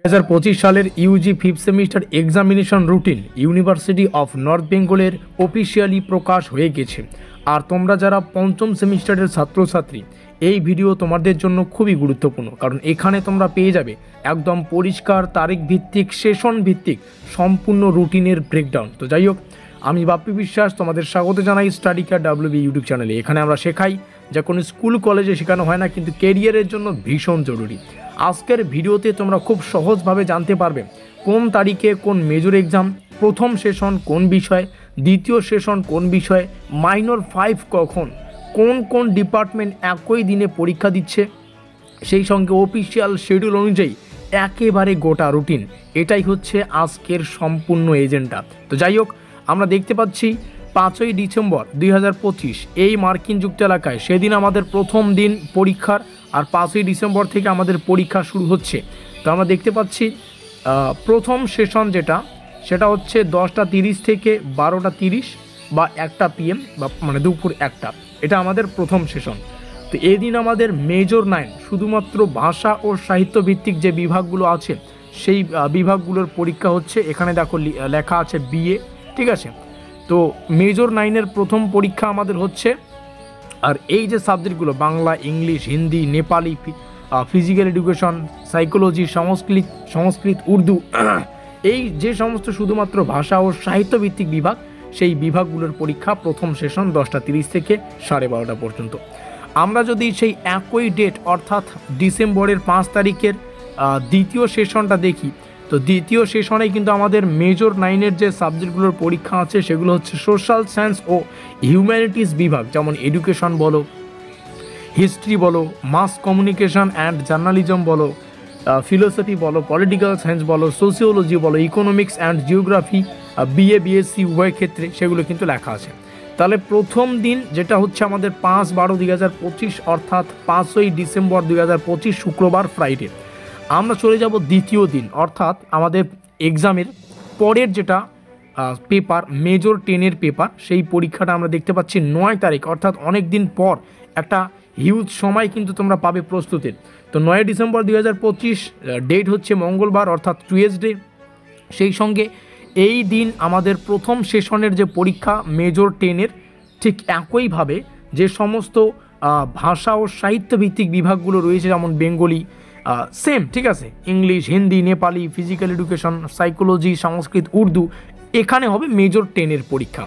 2025 সালের UG fifth semester examination routine University of North বেঙ্গলের officially প্রকাশ হয়ে গেছে। আর তোমরা যারা পঞ্চম সেমিস্টারের ছাত্রছাত্রী, এই ভিডিও তোমাদের জন্য খুবই গুরুত্বপূর্ণ, কারণ এখানে তোমরা পেয়ে যাবে একদম পরিষ্কার তারিখ ভিত্তিক, সেশন ভিত্তিক সম্পূর্ণ রুটিনের ব্রেকডাউন। তো যাই হোক, আমি বাপ্পি বিশ্বাস তোমাদের স্বাগত জানাই স্টাডি কেয়ার WB ইউটিউব চ্যানেলে। এখানে আমরা শেখাই যা কোনো স্কুল কলেজে শেখানো হয় না, কিন্তু কেরিয়ারের জন্য ভীষণ জরুরি। আজকের ভিডিওতে তোমরা খুব সহজভাবে জানতে পারবে কোন তারিখে কোন মেজর এক্সাম, প্রথম সেশন কোন বিষয়, দ্বিতীয় সেশন কোন বিষয়, মাইনর 5 কখন, কোন কোন ডিপার্টমেন্ট একই দিনে পরীক্ষা দিচ্ছে, সেই সঙ্গে অফিসিয়াল শিডিউল অনুযায়ী একেবারে গোটা রুটিন। এটাই হচ্ছে আজকের সম্পূর্ণ এজেন্ডা। তো যাই হোক, আমরা দেখতে পাচ্ছি 5ই ডিসেম্বর 2025 এই মার্কিন যুক্ত এলাকায় সেদিন আমাদের প্রথম দিন পরীক্ষার, আর 5ই ডিসেম্বর থেকে আমাদের পরীক্ষা শুরু হচ্ছে। তো আমরা দেখতে পাচ্ছি প্রথম সেশন সেটা হচ্ছে 10টা 30 থেকে 12টা 30 বা 1টা PM, বা মানে দুপুর 1টা, এটা আমাদের প্রথম সেশন। তো এদিন আমাদের মেজর 9 শুধুমাত্র ভাষা ও সাহিত্য ভিত্তিক যে বিভাগগুলো আছে সেই বিভাগগুলোর পরীক্ষা হচ্ছে। এখানে দেখো লেখা আছে BA, ঠিক আছে। তো মেজর 9-এর প্রথম পরীক্ষা আমাদের হচ্ছে। আর এই যে সাবজেক্টগুলো Bangla, English, Hindi, Nepali, physical education, psychology, Sanskrit, Urdu, এই যে সমস্ত শুধুমাত্র ভাষা ও সাহিত্য ভিত্তিক বিভাগ, সেই বিভাগগুলোর পরীক্ষা প্রথম সেশন 10টা 30 থেকে 12:30 পর্যন্ত। আমরা যদি সেই একই ডেট অর্থাৎ ডিসেম্বরের 5 তারিখের দ্বিতীয় সেশনটা দেখি, তো দ্বিতীয় সেশনে কিন্তু আমাদের মেজর 9-এর যে সাবজেক্টগুলোর পরীক্ষা আছে সেগুলো হচ্ছে সোশ্যাল সায়েন্স ও হিউম্যানিটিস বিভাগ, যেমন এডুকেশন বলো, হিস্ট্রি বলো, মাস কমিউনিকেশন অ্যান্ড জার্নালিজম বলো, ফিলোসফি বলো, পলিটিক্যাল সায়েন্স বলো, সোসিওলজি বলো, economics and geography, BA BSc উভয় ক্ষেত্রে সেগুলো কিন্তু লেখা আছে। তাহলে প্রথম দিন যেটা হচ্ছে আমাদের 5/12/2025 অর্থাৎ 5ই ডিসেম্বর 2025 শুক্রবার, ফ্রাইডে। আমরা চলে যাব দ্বিতীয় দিন, অর্থাৎ আমাদের এক্সামের পরের যেটা পেপার মেজর 10-এর পেপার, সেই পরীক্ষাটা আমরা দেখতে পাচ্ছি 9 তারিখ, অর্থাৎ অনেক দিন পর একটা হিউজ সময় কিন্তু তোমরা পাবে প্রস্তুতির। তো 9 ডিসেম্বর 2025 ডেট হচ্ছে মঙ্গলবার, অর্থাৎ টুয়েসডে। সেই সঙ্গে এই দিন আমাদের প্রথম সেশনের যে পরীক্ষা মেজর 10-এর, ঠিক একইভাবে যে সমস্ত ভাষা ও সাহিত্য ভিত্তিক বিভাগগুলো রয়েছে, যেমন বেঙ্গলি, সেম, ঠিক আছে, English, Hindi, Nepali, physical education, psychology, Sanskrit, Urdu, এখানে হবে মেজর 10-এর পরীক্ষা।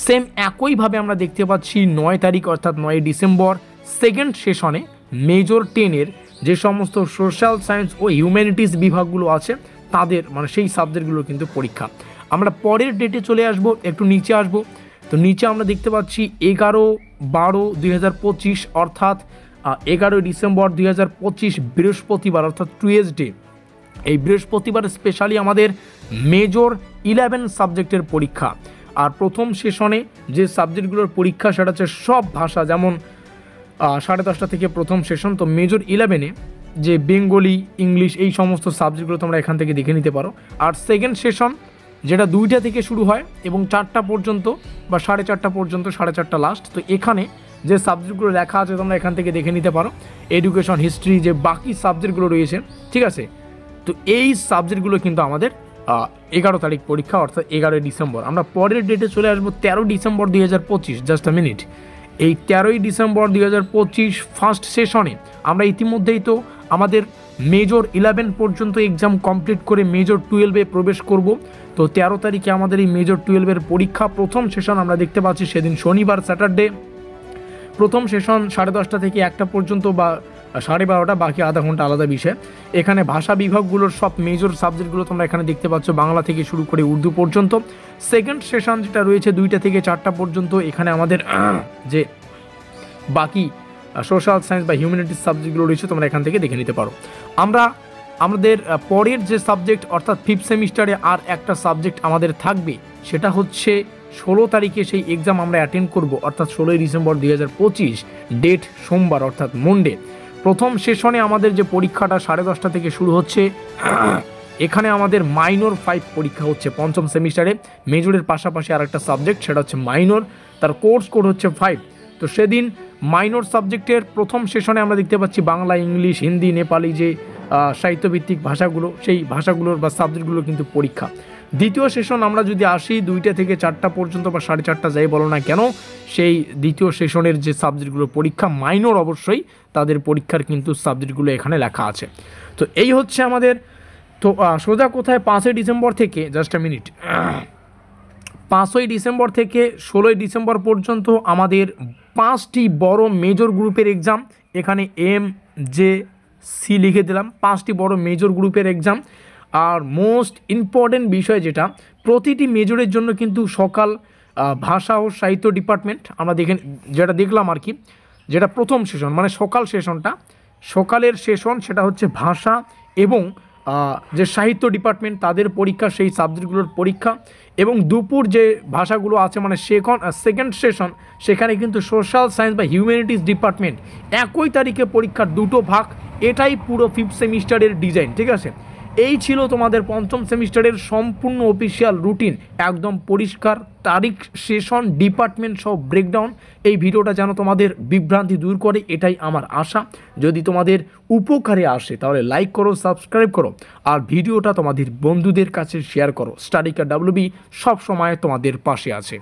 সেম একইভাবে আমরা দেখতে পাচ্ছি 9 তারিখ অর্থাৎ 9 ডিসেম্বর সেকেন্ড সেশনে মেজর 10-এর যে সমস্ত সোশ্যাল সায়েন্স ও হিউম্যানিটিস বিভাগগুলো আছে তাদের মানে সেই সাবজেক্টগুলো কিন্তু পরীক্ষা। আমরা পরের ডেটে চলে আসব, একটু নিচে আসব। তো নিচে আমরা দেখতে পাচ্ছি 11/12/2025 অর্থাৎ 11 ডিসেম্বর 2025 বৃহস্পতিবার, অর্থাৎ টুয়েসডে। এই বৃহস্পতিবার স্পেশালি আমাদের মেজর 11 সাবজেক্টের পরীক্ষা। আর প্রথম সেশনে যে সাবজেক্টগুলোর পরীক্ষা সেটা হচ্ছে সব ভাষা, যেমন 10:30 থেকে প্রথম সেশন। তো মেজর 11-এ যে বেঙ্গলি, ইংলিশ, এই সমস্ত সাবজেক্টগুলো তোমরা এখান থেকে দেখে নিতে পারো। আর সেকেন্ড সেশন যেটা 2টা থেকে শুরু হয় এবং 4টা পর্যন্ত বা 4:30 পর্যন্ত, 4:30 লাস্ট। তো এখানে যে সাবজেক্টগুলো লেখা আছে তোমরা এখান থেকে দেখে নিতে পারো, এডুকেশন, হিস্ট্রি, যে বাকি সাবজেক্টগুলো রয়েছে, ঠিক আছে। তো এই সাবজেক্টগুলো কিন্তু আমাদের 11 তারিখ পরীক্ষা, অর্থাৎ 11 ডিসেম্বর। আমরা পরের ডেটে চলে আসবো 13 ডিসেম্বর 2025। Just a minute. এই 13ই ডিসেম্বর 2025 ফার্স্ট সেশনে আমরা ইতিমধ্যেই তো আমাদের মেজর 11 পর্যন্ত এক্সাম কমপ্লিট করে মেজর 12-এ প্রবেশ করব। তো 13 তারিখে আমাদের এই মেজর 12-এর পরীক্ষা প্রথম সেশন আমরা দেখতে পাচ্ছি সেদিন শনিবার, স্যাটারডে। প্রথম সেশন 10:30 থেকে 1টা পর্যন্ত বা 12:30, বাকি আধা ঘন্টা আলাদা বিষয়। এখানে ভাষা বিভাগগুলোর সব মেজর সাবজেক্টগুলো তোমরা এখানে দেখতে পাচ্ছ, বাংলা থেকে শুরু করে উর্দু পর্যন্ত। সেকেন্ড সেশন যেটা রয়েছে 2টা থেকে 4টা পর্যন্ত, এখানে আমাদের যে বাকি সোশ্যাল সায়েন্স বা হিউম্যানিটিস সাবজেক্টগুলো রয়েছে তোমরা এখান থেকে দেখে নিতে পারো। আমাদের পরের যে সাবজেক্ট অর্থাৎ ফিফথ সেমিস্টারে আর একটা সাবজেক্ট আমাদের থাকবে, সেটা হচ্ছে 16 তারিখে সেই এক্সাম আমরা অ্যাটেন্ড করব, অর্থাৎ 16ই ডিসেম্বর 2025 ডেট সোমবার, অর্থাৎ মন্ডে। প্রথম সেশনে আমাদের যে পরীক্ষাটা 10:30 থেকে শুরু হচ্ছে, এখানে আমাদের মাইনর 5 পরীক্ষা হচ্ছে পঞ্চম সেমিস্টারে। মেজরের পাশাপাশি আর একটা সাবজেক্ট, সেটা হচ্ছে মাইনর, তার কোর্স কোড হচ্ছে 5। তো সেদিন মাইনর সাবজেক্টের প্রথম সেশনে আমরা দেখতে পাচ্ছি বাংলা, ইংলিশ, হিন্দি, নেপালি যে সাহিত্যভিত্তিক ভাষাগুলো, সেই ভাষাগুলোর বা সাবজেক্টগুলোর কিন্তু পরীক্ষা। দ্বিতীয় সেশন আমরা যদি আসি 2টা থেকে 4টা পর্যন্ত বা 4:30 যাই বলো না কেন, সেই দ্বিতীয় সেশনের যে সাবজেক্টগুলো পরীক্ষা মাইনর, অবশ্যই তাদের পরীক্ষার কিন্তু সাবজেক্টগুলো এখানে লেখা আছে। তো এই হচ্ছে আমাদের। তো সোজা কোথায়, 5ই ডিসেম্বর থেকে, জাস্ট আ মিনিট, 5ই ডিসেম্বর থেকে 16ই ডিসেম্বর পর্যন্ত আমাদের 5টি বড় মেজর গ্রুপের এক্সাম। এখানে MJC লিখে দিলাম, 5টি বড় মেজর গ্রুপের এক্সাম। আর মোস্ট ইম্পর্টেন্ট বিষয় যেটা, প্রতিটি মেজরের জন্য কিন্তু সকাল ভাষা ও সাহিত্য ডিপার্টমেন্ট আমরা যেটা দেখলাম আর কি, যেটা প্রথম সেশন মানে সকাল সেশনটা, সকালের সেশন সেটা হচ্ছে ভাষা এবং যে সাহিত্য ডিপার্টমেন্ট তাদের পরীক্ষা, সেই সাবজেক্টগুলোর পরীক্ষা। এবং দুপুর যে ভাষাগুলো আছে মানে সেকেন্ড সেশন, সেখানে কিন্তু সোশ্যাল সায়েন্স বা হিউম্যানিটিস ডিপার্টমেন্ট একই তারিখে পরীক্ষার 2টো ভাগ। এটাই পুরো 5th সেমিস্টারের ডিজাইন, ঠিক আছে। এই ছিল তোমাদের 5ম সেমিস্টারের সম্পূর্ণ অফিসিয়াল রুটিন, একদম পরিষ্কার তারিখ, সেশন, ডিপার্টমেন্ট সব ব্রেকডাউন। এই ভিডিওটা যেন তোমাদের বিভ্রান্তি দূর করে, এটাই আমার আশা। যদি তোমাদের উপকারে আসে তাহলে লাইক করো, সাবস্ক্রাইব করো, আর ভিডিওটা তোমাদের বন্ধুদের কাছে শেয়ার করো। স্টাডি কার্ড WB সব সময় তোমাদের পাশে আছে।